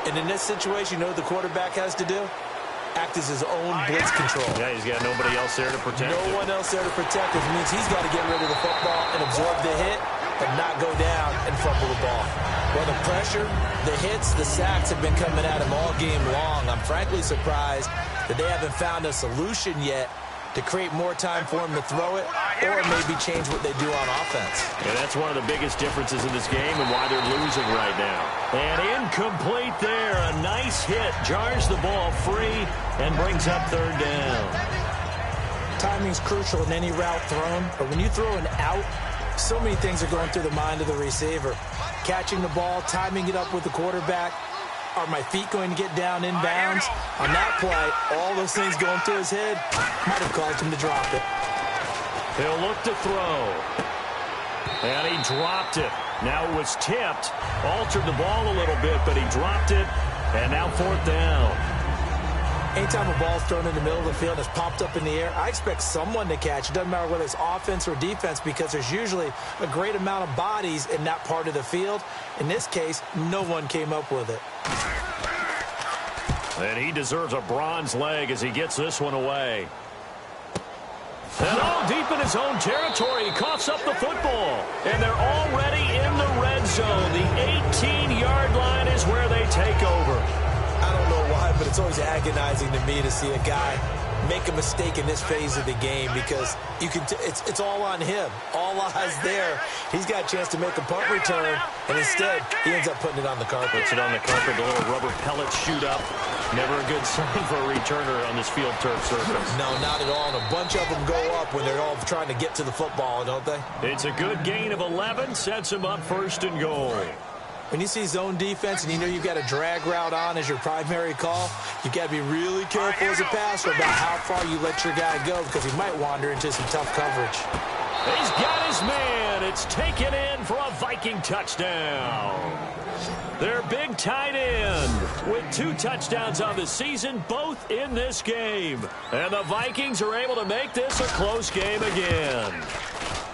And in this situation, you know what the quarterback has to do? Act as his own blitz control.
Yeah, he's got nobody else there to protect him.
No one else there to protect him. It means he's got to get rid of the football and absorb the hit and not go down and fumble the ball. Well, the pressure, the hits, the sacks have been coming at him all game long. I'm frankly surprised that they haven't found a solution yet to create more time for him to throw it or maybe change what they do on offense.
Yeah, that's one of the biggest differences in this game and why they're losing right now. And incomplete there. A nice hit. Jars the ball free and brings up third down.
Timing's crucial in any route thrown, but when you throw an out, so many things are going through the mind of the receiver. Catching the ball, timing it up with the quarterback. Are my feet going to get down inbounds? On that play, all those things going through his head might have caused him to drop it.
He'll look to throw. And he dropped it. Now it was tipped. Altered the ball a little bit, but he dropped it. And now fourth down.
Anytime a ball's thrown in the middle of the field and it's popped up in the air, I expect someone to catch. It doesn't matter whether it's offense or defense because there's usually a great amount of bodies in that part of the field. In this case, no one came up with it.
And he deserves a bronze leg as he gets this one away. And all deep in his own territory, he coughs up the football. And they're already in the red zone. The 18-yard line is where they take over.
I don't know why, but it's always agonizing to me to see a guy make a mistake in this phase of the game because you can it's all on him. All eyes there. He's got a chance to make a punt return, and instead he ends up putting it on the carpet.
Puts it on the carpet, the little rubber pellets shoot up. Never a good sign for a returner on this field turf surface.
No, not at all. And a bunch of them go up when they're all trying to get to the football, don't they?
It's a good gain of 11, sets him up first and goal.
When you see zone defense and you know you've got a drag route on as your primary call, you've got to be really careful as a passer about how far you let your guy go because he might wander into some tough coverage.
He's got his man. It's taken in for a Viking touchdown. Their big tight end with 2 touchdowns on the season, both in this game. And the Vikings are able to make this a close game again.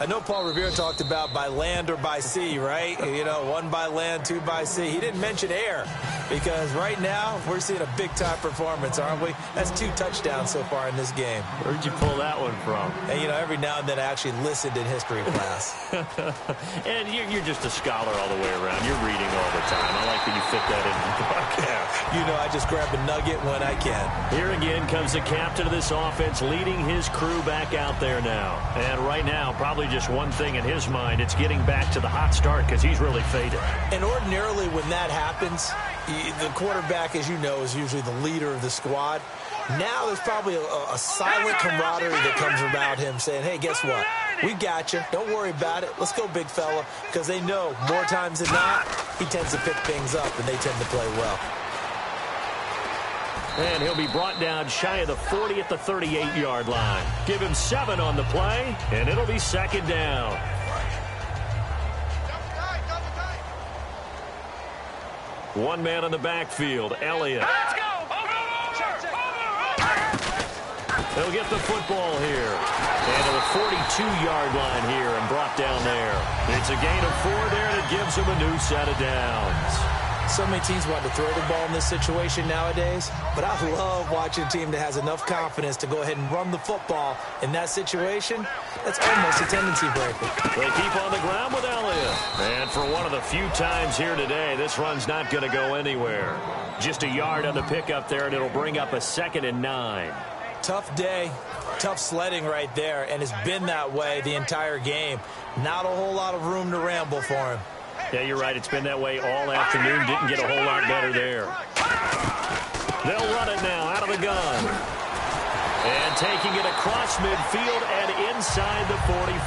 I know Paul Revere talked about by land or by sea, right? You know, 1 by land, 2 by sea. He didn't mention air because right now we're seeing a big-time performance, aren't we? That's 2 touchdowns so far in this game.
Where'd you pull that one from?
And, you know, every now and then I actually listened in history class.
And you're just a scholar all the way around. You're reading all the time. I like that you fit that into the broadcast.
You know, I just grab a nugget when I can.
Here again comes the captain of this offense leading his crew back out there now. And right now, probably just one thing in his mind, it's getting back to the hot start because he's really faded.
And ordinarily when that happens, the quarterback, as you know, is usually the leader of the squad. Now there's probably a silent camaraderie that comes about him saying, hey, guess what? We got you. Don't worry about it. Let's go, big fella. Because they know more times than not, he tends to pick things up and they tend to play well.
And he'll be brought down shy of the 40 at the 38-yard line. Give him 7 on the play, and it'll be second down. One man on the backfield, Elliott.
Let's go!
They'll get the football here. And to the 42-yard line here and brought down there. It's a gain of 4 there, and it gives him a new set of downs.
So many teams want to throw the ball in this situation nowadays, but I love watching a team that has enough confidence to go ahead and run the football. In that situation, that's almost a tendency breaker.
They keep on the ground with Elliott. And for one of the few times here today, this run's not going to go anywhere. Just a yard on the pickup there, and it'll bring up a 2nd and 9.
Tough day, tough sledding right there, and it's been that way the entire game. Not a whole lot of room to ramble for him.
Yeah, you're right. It's been that way all afternoon. Didn't get a whole lot better there. They'll run it now out of the gun. And taking it across midfield and inside the 45.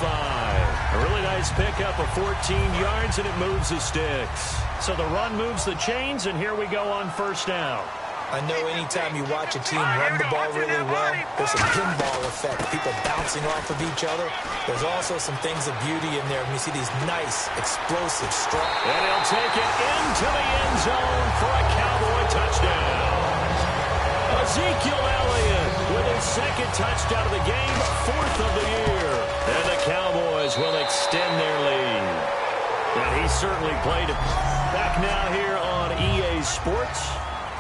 A really nice pickup of 14 yards, and it moves the sticks. So the run moves the chains, and here we go on first down.
I know anytime you watch a team run the ball really well, there's a pinball effect. People bounce bouncing off of each other. There's also some things of beauty in there when you see these nice, explosive strikes.
And he'll take it into the end zone for a Cowboy touchdown. Ezekiel Elliott with his second touchdown of the game, 4th of the year. And the Cowboys will extend their lead. And he certainly played it. Back now here on EA Sports,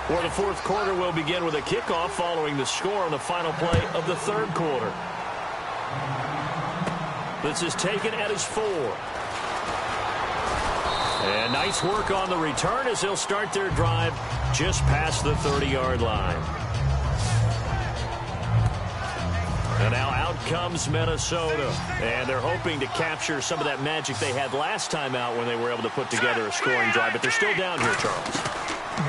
where the 4th quarter will begin with a kickoff following the score on the final play of the 3rd quarter. This is taken at his 4. And nice work on the return as they'll start their drive just past the 30-yard line. And now out comes Minnesota. And they're hoping to capture some of that magic they had last time out when they were able to put together a scoring drive. But they're still down here, Charles.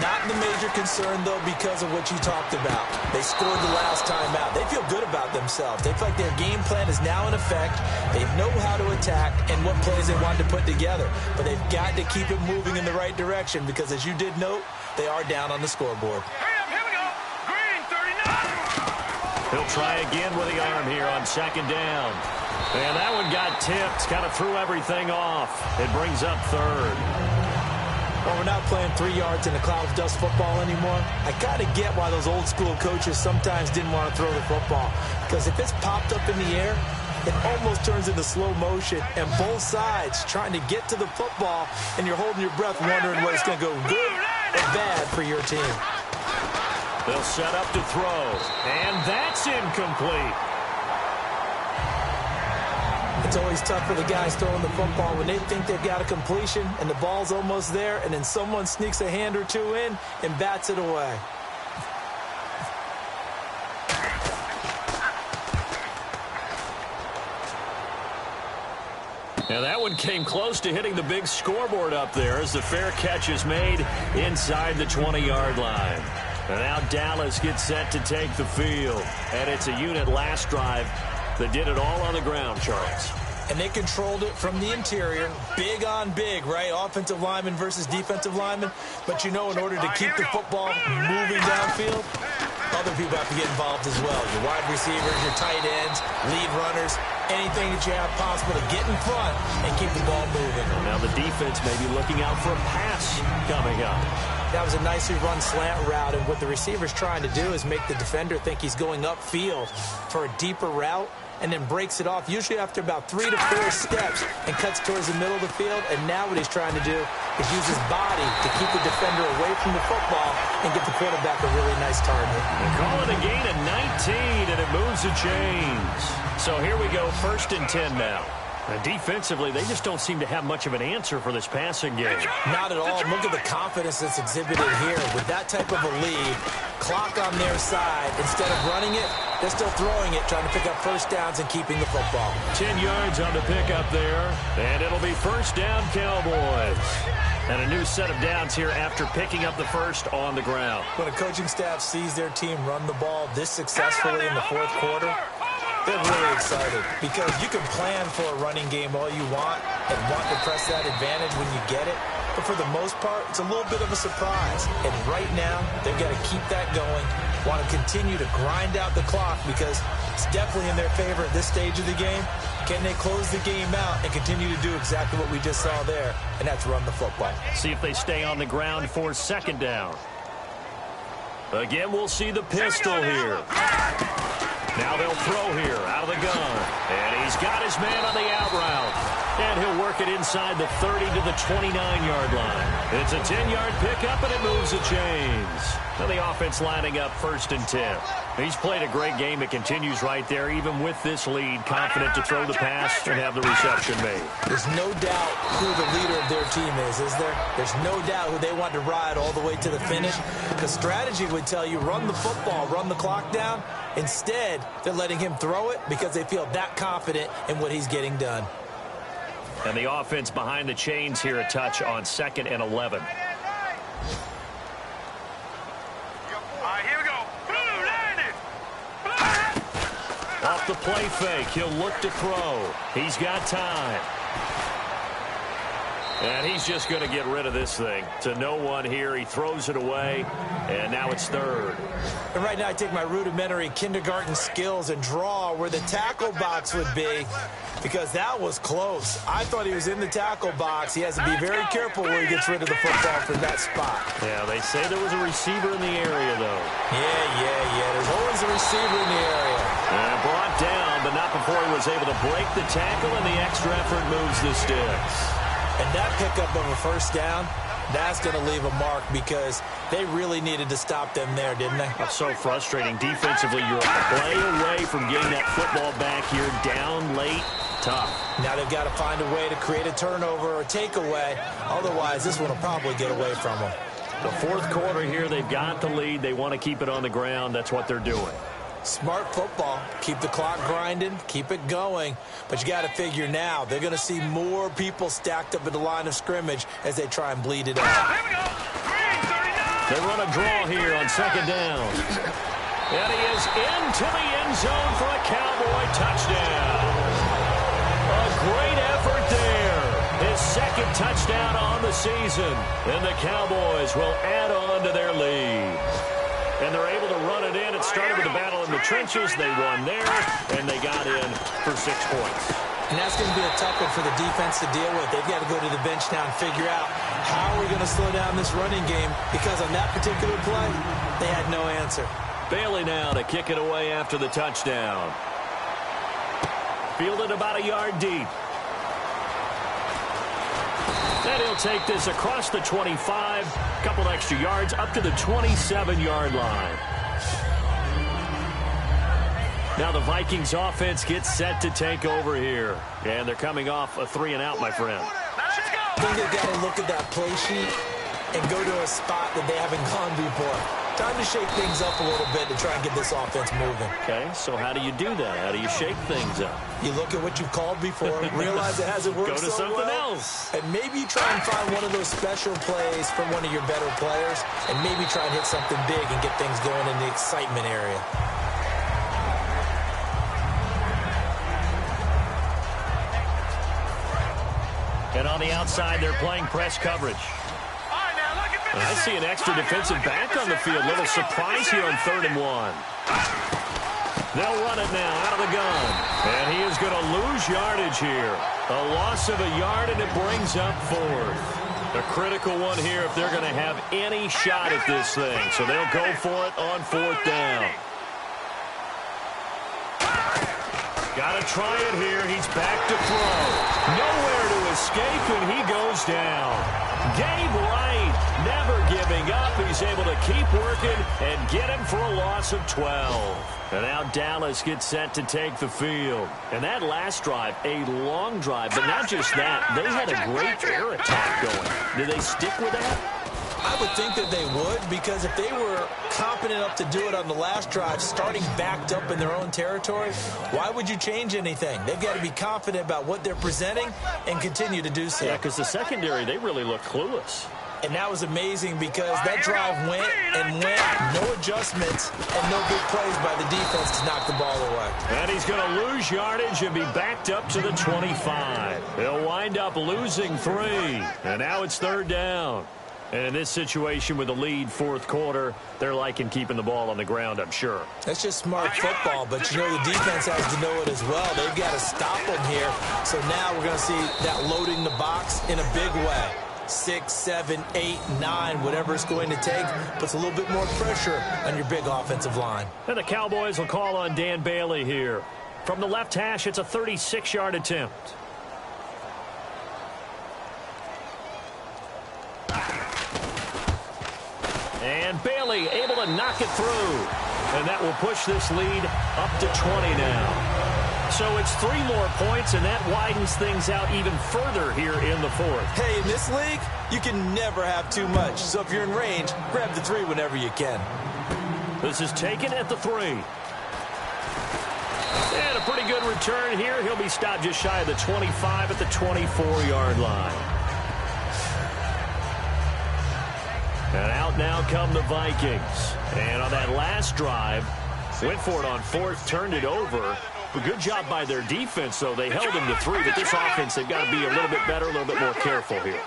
Not the major concern, though, because of what you talked about. They scored the last time out. They feel good about themselves. They feel like their game plan is now in effect. They know how to attack and what plays they want to put together. But they've got to keep it moving in the right direction because, as you did note, they are down on the scoreboard.
Here we go. Green, 39.
He'll try again with the arm here on 2nd down. And that one got tipped, kind of threw everything off. It brings up 3rd.
Well, we're not playing 3 yards in a cloud of dust football anymore. I got to get why those old school coaches sometimes didn't want to throw the football. Because if it's popped up in the air, it almost turns into slow motion. And both sides trying to get to the football, and you're holding your breath wondering whether it's going to go good or bad for your team.
They'll set up to throw. And that's incomplete.
It's always tough for the guys throwing the football when they think they've got a completion and the ball's almost there, and then someone sneaks a hand or two in and bats it away.
Now that one came close to hitting the big scoreboard up there as the fair catch is made inside the 20-yard line. And now Dallas gets set to take the field. And it's a unit last drive that did it all on the ground, Charles.
And they controlled it from the interior. Big on big, right? Offensive lineman versus defensive lineman. But you know, in order to keep the football moving downfield, other people have to get involved as well. Your wide receivers, your tight ends, lead runners, anything that you have possible to get in front and keep the ball moving.
Now the defense may be looking out for a pass coming up.
That was a nicely run slant route, and what the receiver's trying to do is make the defender think he's going upfield for a deeper route, and then breaks it off, usually after about 3 to 4 steps, and cuts towards the middle of the field. And now what he's trying to do is use his body to keep the defender away from the football and get the quarterback a really nice target.
They call it a gain of 19, and it moves the chains. So here we go, 1st and 10 now. And defensively, they just don't seem to have much of an answer for this passing game.
Not at all. Look at the confidence that's exhibited here. With that type of a lead, clock on their side, instead of running it, they're still throwing it, trying to pick up 1st downs and keeping the football.
10 yards on the pickup there, and it'll be 1st down Cowboys. And a new set of downs here after picking up the 1st on the ground.
When a coaching staff sees their team run the ball this successfully in the 4th quarter, they're really excited because you can plan for a running game all you want and want to press that advantage when you get it. But for the most part, it's a little bit of a surprise. And right now, they've got to keep that going, want to continue to grind out the clock because it's definitely in their favor at this stage of the game. Can they close the game out and continue to do exactly what we just saw there, and that's run the football.
See if they stay on the ground for 2nd down. Again, we'll see the pistol here. Now they'll throw here out of the gun. And he's got his man on the out route. And he'll work it inside the 30 to the 29-yard line. It's a 10-yard pickup, and it moves the chains. Now the offense lining up 1st and 10. He's played a great game. It continues right there, even with this lead, confident to throw the pass and have the reception made.
There's no doubt who the leader of their team is there? There's no doubt who they want to ride all the way to the finish. Because strategy would tell you run the football, run the clock down. Instead, they're letting him throw it because they feel that confident in what he's getting done.
And the offense behind the chains here a touch on 2nd and 11.
All right, here we go. Blue, landed.
Off the play fake, he'll look to throw. He's got time. And he's just going to get rid of this thing. To no one here. He throws it away, and now it's third.
And right now I take my rudimentary kindergarten skills and draw where the tackle box would be, because that was close. I thought he was in the tackle box. He has to be very careful where he gets rid of the football from that spot.
Yeah, they say there was a receiver in the area, though.
Yeah. There's always a receiver in the area.
And brought down, but not before he was able to break the tackle, and the extra effort moves the sticks.
And that pickup of a first down, that's going to leave a mark, because they really needed to stop them there, didn't they?
That's so frustrating. Defensively, you're a play away from getting that football back here, down late. Tough.
Now they've got to find a way to create a turnover or takeaway. Otherwise, this one will probably get away from them.
The fourth quarter here, they've got the lead. They want to keep it on the ground. That's what they're doing.
Smart football. Keep the clock grinding. Keep it going. But you got to figure now, they're going to see more people stacked up at the line of scrimmage as they try and bleed it out.
Here we go. Green, 39.
They run a draw here on second down. And he is into the end zone for a Cowboy touchdown. A great effort there. His second touchdown on the season. And the Cowboys will add on to their lead. And they're able to run it in. It started with a battle in the trenches. They won there, and they got in for 6 points.
And that's going to be a tough one for the defense to deal with. They've got to go to the bench now and figure out how are we going to slow down this running game, because on that particular play, they had no answer.
Bailey now to kick it away after the touchdown. Fielded about a yard deep. And he'll take this across the 25, a couple extra yards, up to the 27-yard line. Now the Vikings offense gets set to take over here. And they're coming off a 3-and-out, my friend.
I think they've got to look at that play sheet and go to a spot that they haven't gone before. Time to shake things up a little bit to try and get this offense moving.
Okay, so how do you do that? How do you shake things up?
You look at what you've called before, realize it hasn't worked
Go to
so
something
well,
else.
and maybe you try and find one of those special plays from one of your better players, and maybe try and hit something big and get things going in the excitement area.
And on the outside, they're playing press coverage. I see an extra defensive back on the field. Little surprise here on 3rd and 1. They'll run it now out of the gun. And he is going to lose yardage here. A loss of a yard, and it brings up 4th. A critical one here if they're going to have any shot at this thing. So they'll go for it on 4th down. Got to try it here. He's back to throw. Nowhere to escape, and he goes down. Gabe Wright never giving up. He's able to keep working and get him for a loss of 12. And now Dallas gets set to take the field. And that last drive, a long drive, but not just that. They had a great air attack going. Do they stick with that?
I would think that they would, because if they were competent enough to do it on the last drive, starting backed up in their own territory, why would you change anything? They've got to be confident about what they're presenting and continue to do so.
Yeah, because the secondary, they really look clueless.
And that was amazing, because that drive went and went, no adjustments, and no big plays by the defense to knock the ball away.
And he's going to lose yardage and be backed up to the 25. They'll wind up losing 3. And now it's 3rd down. And in this situation with the lead 4th quarter, they're liking keeping the ball on the ground, I'm sure.
That's just smart football, but you know the defense has to know it as well. They've got to stop them here. So now we're going to see that loading the box in a big way. 6, 7, 8, 9, whatever it's going to take, puts a little bit more pressure on your big offensive line.
And the Cowboys will call on Dan Bailey here. From the left hash, it's a 36-yard attempt. And Bailey able to knock it through. And that will push this lead up to 20 now. So it's 3 more points, and that widens things out even further here in the 4th.
Hey, in this league, you can never have too much. So if you're in range, grab the 3 whenever you can.
This is taken at the 3. And a pretty good return here. He'll be stopped just shy of the 25 at the 24-yard line. And out now come the Vikings. And on that last drive, went for it on 4th, turned it over. A good job by their defense, though. They held him to 3, but this offense, they've got to be a little bit better, a little bit more careful here.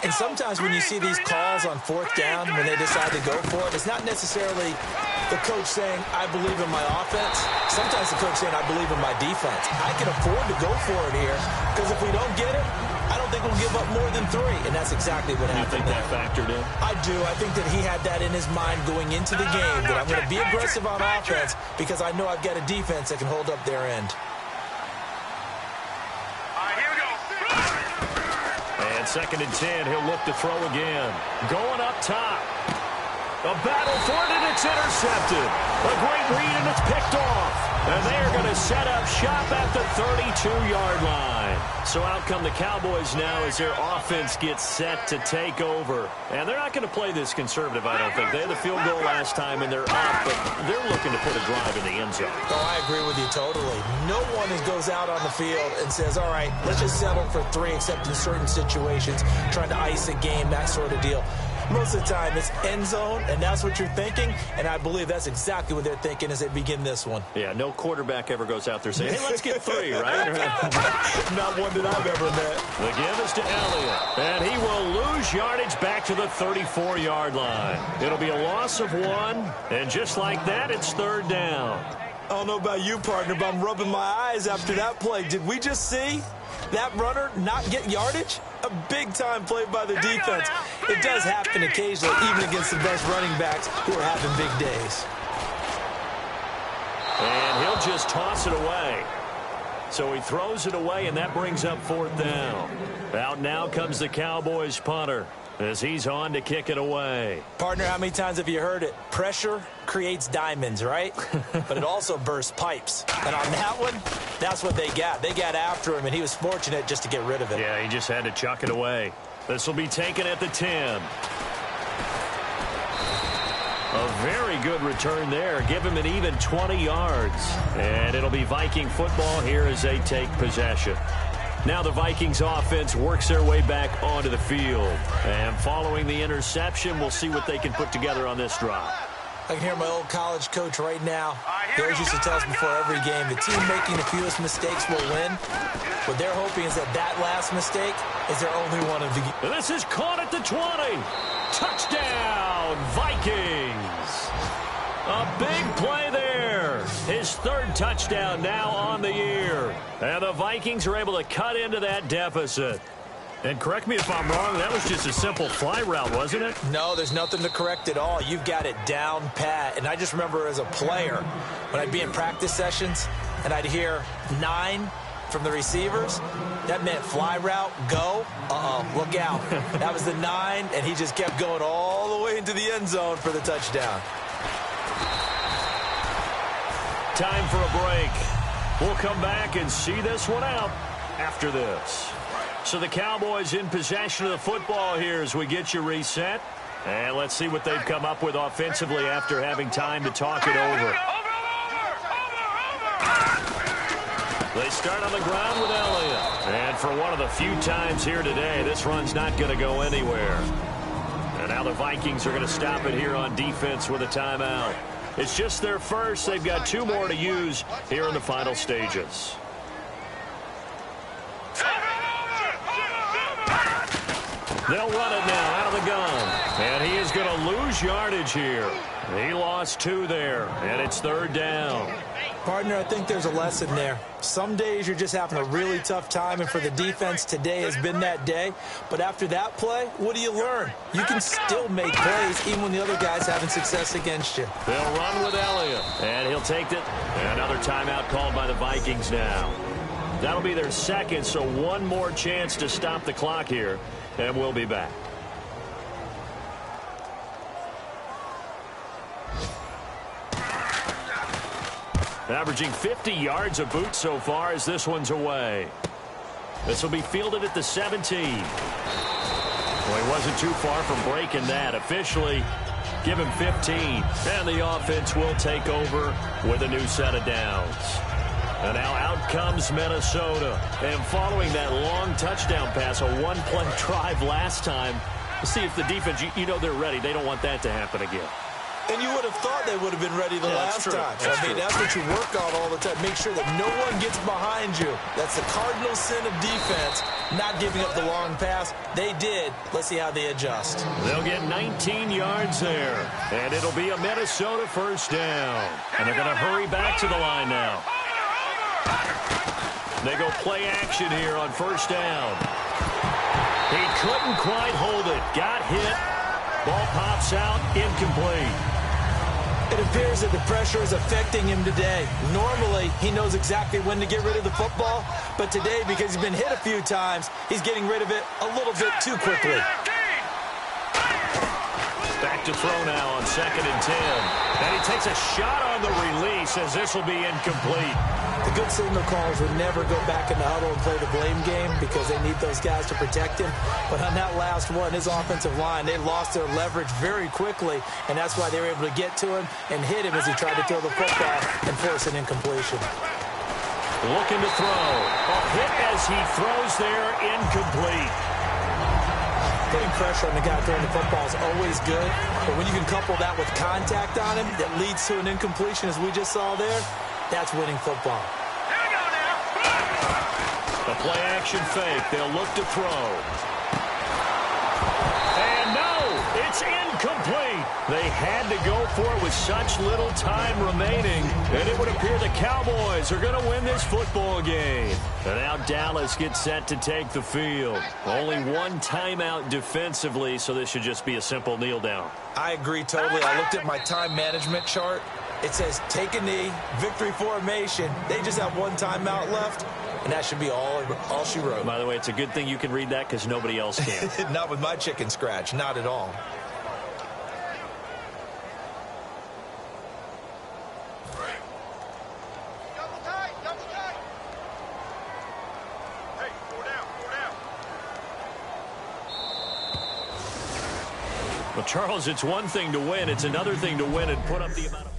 And sometimes when you see these calls on 4th down, when they decide to go for it, it's not necessarily the coach saying, I believe in my offense. Sometimes the coach saying, I believe in my defense. I can afford to go for it here, because if we don't get it, I don't think we'll give up more than 3, and that's exactly what happened.
You think that factored in?
I do. I think that he had that in his mind going into the game, that I'm going to be aggressive on offense because I know I've got a defense that can hold up their end.
And 2nd and 10, he'll look to throw again. Going up top. A battle for it, and it's intercepted. A great read, and it's picked off. And they are going to set up shop at the 32-yard line. So out come the Cowboys now as their offense gets set to take over. And they're not going to play this conservative, I don't think. They had the field goal last time, and they're up, but they're looking to put a drive in the end zone.
Oh, I agree with you totally. No one goes out on the field and says, all right, let's just settle for 3, except in certain situations, trying to ice a game, that sort of deal. Most of the time, it's end zone, and that's what you're thinking, and I believe that's exactly what they're thinking as they begin this one.
Yeah, no quarterback ever goes out there saying, hey, let's get 3, right?
Not one that I've ever met.
The give is to Elliott, and he will lose yardage back to the 34-yard line. It'll be a loss of 1, and just like that, it's 3rd down.
I don't know about you, partner, but I'm rubbing my eyes after that play. Did we just see that runner not get yardage? A big-time play by the defense. It does happen occasionally, even against the best running backs who are having big days.
And he'll just toss it away. So he throws it away, and that brings up 4th down. Out now comes the Cowboys punter as he's on to kick it away.
Partner, how many times have you heard it? Pressure creates diamonds, right? But it also bursts pipes. And on that one, that's what they got. They got after him, and he was fortunate just to get rid of it.
Yeah, he just had to chuck it away. This will be taken at the 10. A very good return there. Give him an even 20 yards. And it'll be Viking football here as they take possession. Now the Vikings offense works their way back onto the field. And following the interception, we'll see what they can put together on this drive.
I can hear my old college coach right now. He always used to tell us before every game, the team making the fewest mistakes will win. What they're hoping is that last mistake is their only one of the game.
This is caught at the 20. Touchdown, Vikings. A big play there. His 3rd touchdown now on the year. And the Vikings are able to cut into that deficit. And correct me if I'm wrong, that was just a simple fly route, wasn't it?
No, there's nothing to correct at all. You've got it down pat. And I just remember as a player, when I'd be in practice sessions and I'd hear 9 from the receivers, that meant fly route, go. Look out. That was the 9, and he just kept going all the way into the end zone for the touchdown.
Time for a break. We'll come back and see this one out after this. So the Cowboys in possession of the football here as we get you reset. And let's see what they've come up with offensively after having time to talk it over. They start on the ground with Elliott. And for one of the few times here today, this run's not going to go anywhere. And now the Vikings are going to stop it here on defense with a timeout. It's just their first. They've got 2 more to use here in the final stages. They'll run it now out of the gun. And he is going to lose yardage here. He lost 2 there, and it's 3rd down.
Partner, I think there's a lesson there. Some days you're just having a really tough time, and for the defense, today has been that day. But after that play, what do you learn? You can still make plays even when the other guy's having success against you.
They'll run with Elliott, and he'll take it. Another timeout called by the Vikings now. That'll be their 2nd, so 1 more chance to stop the clock here, and we'll be back. Averaging 50 yards a boot so far as this one's away. This will be fielded at the 17. Well, he wasn't too far from breaking that. Officially, give him 15. And the offense will take over with a new set of downs. And now out comes Minnesota. And following that long touchdown pass, a 1-play drive last time, let's see if the defense, you know they're ready. They don't want that to happen again.
And you would have thought they would have been ready the last time. I mean, that's what you work on all the time. Make sure that no one gets behind you. That's the cardinal sin of defense, not giving up the long pass. They did. Let's see how they adjust.
They'll get 19 yards there. And it'll be a Minnesota first down. And they're going to hurry back to the line now. They go play action here on first down. He couldn't quite hold it. Got hit. Ball pops out. Incomplete.
It appears that the pressure is affecting him today. Normally, he knows exactly when to get rid of the football. But today, because he's been hit a few times, he's getting rid of it a little bit too quickly.
Back to throw now on 2nd and 10. And he takes a shot on the release as this will be incomplete.
The good signal callers would never go back in the huddle and play the blame game because they need those guys to protect him. But on that last one, his offensive line, they lost their leverage very quickly, and that's why they were able to get to him and hit him as he tried to throw the football and force an incompletion.
Looking to throw. A hit as he throws there, incomplete.
Putting pressure on the guy throwing the football is always good, but when you can couple that with contact on him that leads to an incompletion, as we just saw there, that's winning football.
The play-action fake. They'll look to throw. And no, it's incomplete. They had to go for it with such little time remaining, and it would appear the Cowboys are going to win this football game. And now Dallas gets set to take the field. Only one timeout defensively, so this should just be a simple kneel down.
I agree totally. I looked at my time management chart. It says take a knee, victory formation. They just have one timeout left, and that should be all she wrote.
By the way, it's a good thing you can read that because nobody else can.
Not with my chicken scratch, not at all.
Well, Charles, it's one thing to win. It's another thing to win and put up the amount of...